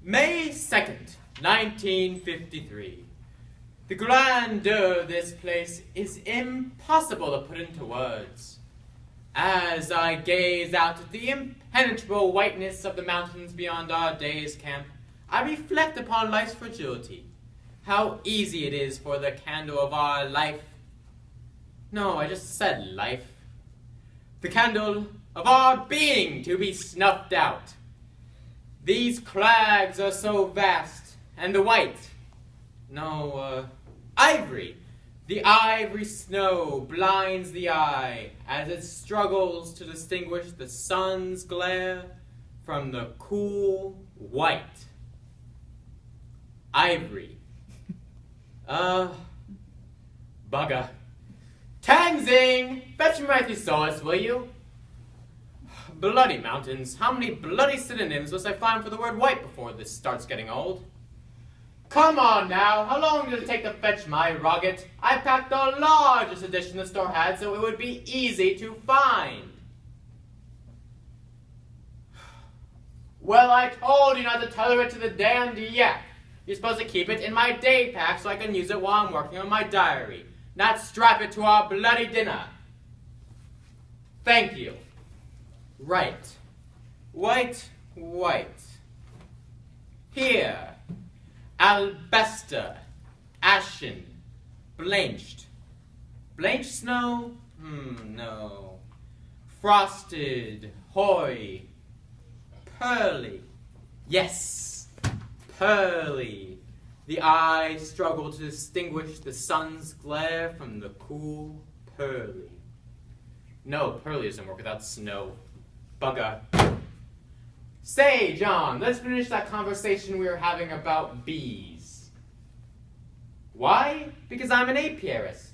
May 2nd, 1953. The grandeur of this place is impossible to put into words. As I gaze out at the impenetrable whiteness of the mountains beyond our day's camp, I reflect upon life's fragility. How easy it is for the candle of our life. No, I just said life. The candle of our being to be snuffed out. These crags are so vast, and the white, ivory. The ivory snow blinds the eye as it struggles to distinguish the sun's glare from the cool white. Ivory. Bugger. Tenzing! Fetch me my thesaurus, will you? Bloody mountains. How many bloody synonyms must I find for the word white before this starts getting old? Come on now, how long did it take to fetch my rocket? I packed the largest edition the store had so it would be easy to find. Well, I told you not to tether it to the damned yak. You're supposed to keep it in my day pack so I can use it while I'm working on my diary, not strap it to our bloody dinner. Thank you. Right. White, white. Here. Alabester. Ashen. Blanched. Blanched snow? No. Frosted. Hoy. Pearly. Yes. Pearly. The eye struggled to distinguish the sun's glare from the cool pearly. No, pearly doesn't work without snow. Bugger. Say, John, let's finish that conversation we were having about bees. Why? Because I'm an apiarist.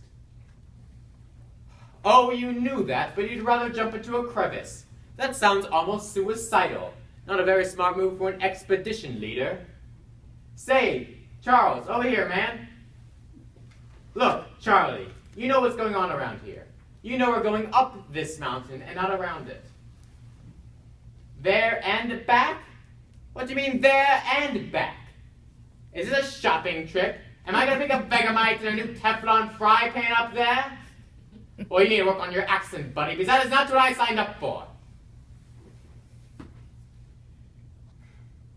Oh, you knew that, but you'd rather jump into a crevice. That sounds almost suicidal. Not a very smart move for an expedition leader. Say, Charles, over here, man. Look, Charlie, you know what's going on around here. You know we're going up this mountain and not around it. There and back? What do you mean there and back? Is it a shopping trip? Am I going to pick up Vegemite and a new Teflon fry pan up there? Well, you need to work on your accent, buddy, because that is not what I signed up for.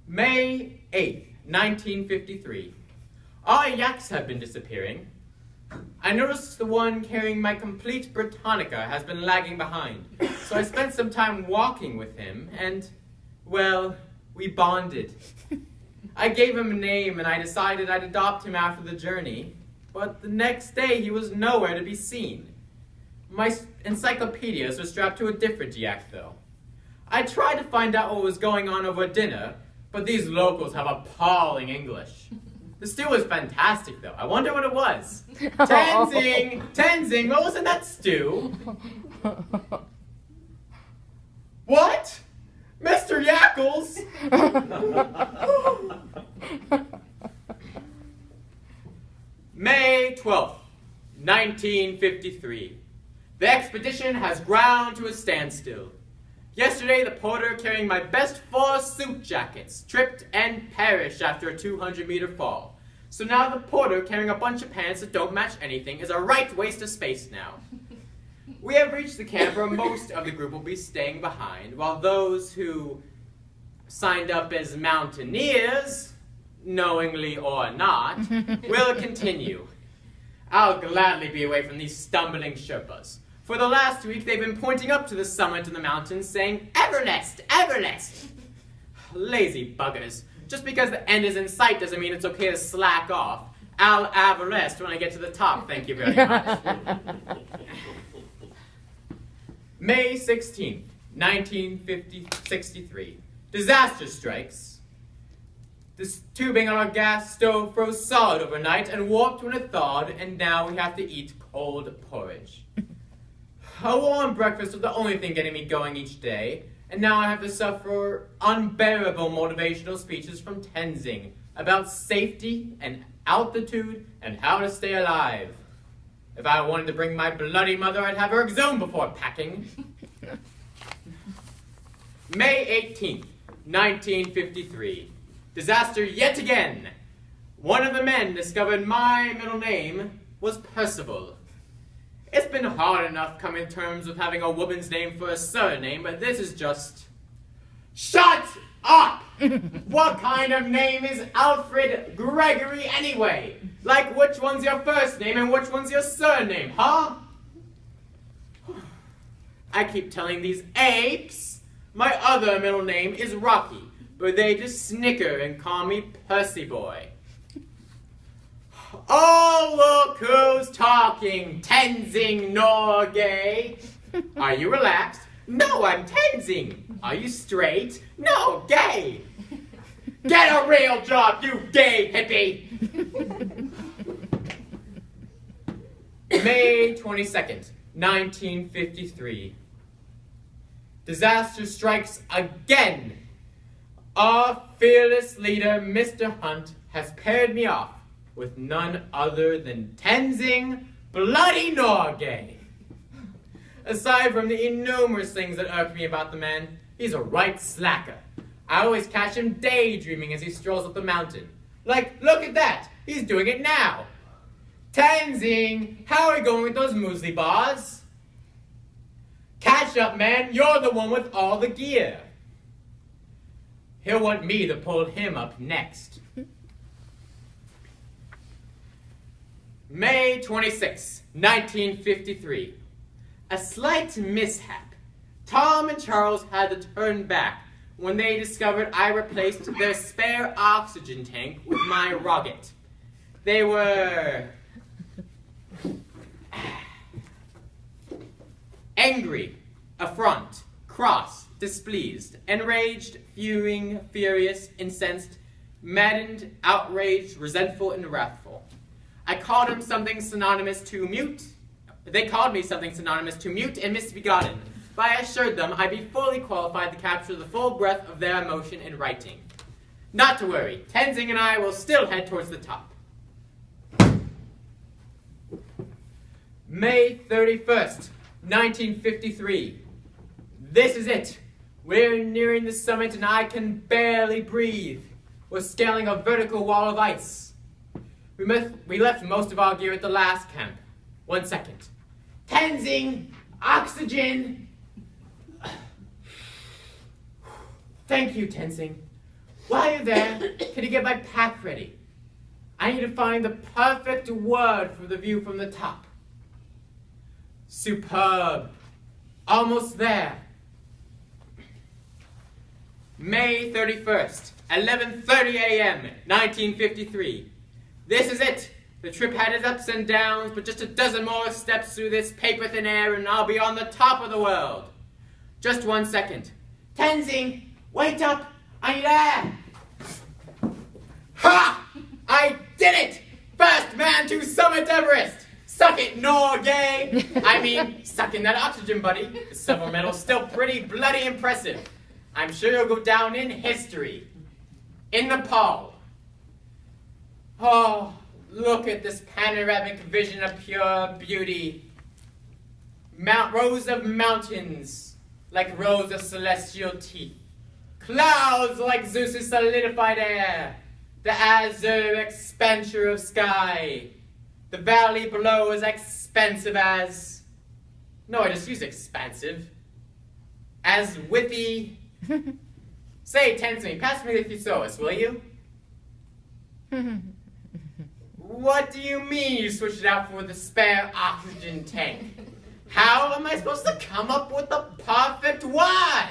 May 8th, 1953. Our yaks have been disappearing. I noticed the one carrying my complete Britannica has been lagging behind, so I spent some time walking with him, and, well, we bonded. I gave him a name, and I decided I'd adopt him after the journey, but the next day he was nowhere to be seen. My encyclopedias were strapped to a different yak, though. I tried to find out what was going on over dinner, but these locals have appalling English. The stew was fantastic, though. I wonder what it was. Tenzing! Tenzing, what was in that stew? What? Mr. Yackles? May 12th, 1953. The expedition has ground to a standstill. Yesterday, the porter carrying my best 4 suit jackets tripped and perished after a 200-meter fall. So now the porter carrying a bunch of pants that don't match anything is a right waste of space now. We have reached the camp where most of the group will be staying behind, while those who signed up as mountaineers, knowingly or not, will continue. I'll gladly be away from these stumbling Sherpas. For the last week, they've been pointing up to the summit of the mountains, saying, "Everest! Everest!" Lazy buggers. Just because the end is in sight doesn't mean it's okay to slack off. I'll have a rest when I get to the top, thank you very much. May 16th, 1963. Disaster strikes. This tubing on our gas stove froze solid overnight and warped when it thawed, and now we have to eat cold porridge. A warm breakfast was the only thing getting me going each day, and now I have to suffer unbearable motivational speeches from Tenzing about safety and altitude and how to stay alive. If I wanted to bring my bloody mother, I'd have her exhumed before packing. May 18th, 1953. Disaster yet again. One of the men discovered my middle name was Percival. It's been hard enough coming to terms with having a woman's name for a surname, but this is just... Shut up! What kind of name is Alfred Gregory anyway? Like, which one's your first name and which one's your surname, huh? I keep telling these apes my other middle name is Rocky, but they just snicker and call me Percy Boy. Oh, look who's talking, Tenzing Norgay. Are you relaxed? No, I'm Tenzing. Are you straight? No, gay. Get a real job, you gay hippie. May 22nd, 1953. Disaster strikes again. Our fearless leader, Mr. Hunt, has paired me off with none other than Tenzing Bloody Norgay. Aside from the innumerous things that irk me about the man, he's a right slacker. I always catch him daydreaming as he strolls up the mountain. Like, look at that! He's doing it now! Tenzing, how are we going with those muesli bars? Catch up, man! You're the one with all the gear! He'll want me to pull him up next. May 26, 1953. A slight mishap. Tom and Charles had to turn back when they discovered I replaced their spare oxygen tank with my rocket. They were angry, affront, cross, displeased, enraged, fuming, furious, incensed, maddened, outraged, resentful, and wrathful. I called him something synonymous to mute. They called me something synonymous to mute and misbegotten, but I assured them I'd be fully qualified to capture the full breadth of their emotion in writing. Not to worry, Tenzing and I will still head towards the top. May 31st, 1953. This is it. We're nearing the summit and I can barely breathe. We're scaling a vertical wall of ice. We left most of our gear at the last camp. 1 second. Tenzing! Oxygen! Thank you, Tenzing. While you're there, can you get my pack ready? I need to find the perfect word for the view from the top. Superb. Almost there. May 31st, 11:30 a.m., 1953. This is it. The trip had its ups and downs, but just a dozen more steps through this paper-thin air and I'll be on the top of the world. Just 1 second. Tenzing, wait up! I need air! Ha! I did it! First man to summit Everest! Suck it, Norgay! I mean, suck in that oxygen, buddy. The silver medal's still pretty bloody impressive. I'm sure you'll go down in history. In Nepal. Oh, look at this panoramic vision of pure beauty. Rows of mountains, like rows of celestial teeth. Clouds like Zeus's solidified air. The azure expanse of sky. The valley below is expansive as... No, I just used expansive. As withy... Say, Tenzing, pass me the thesaurus, will you? What do you mean you switched it out for the spare oxygen tank? How am I supposed to come up with the perfect word?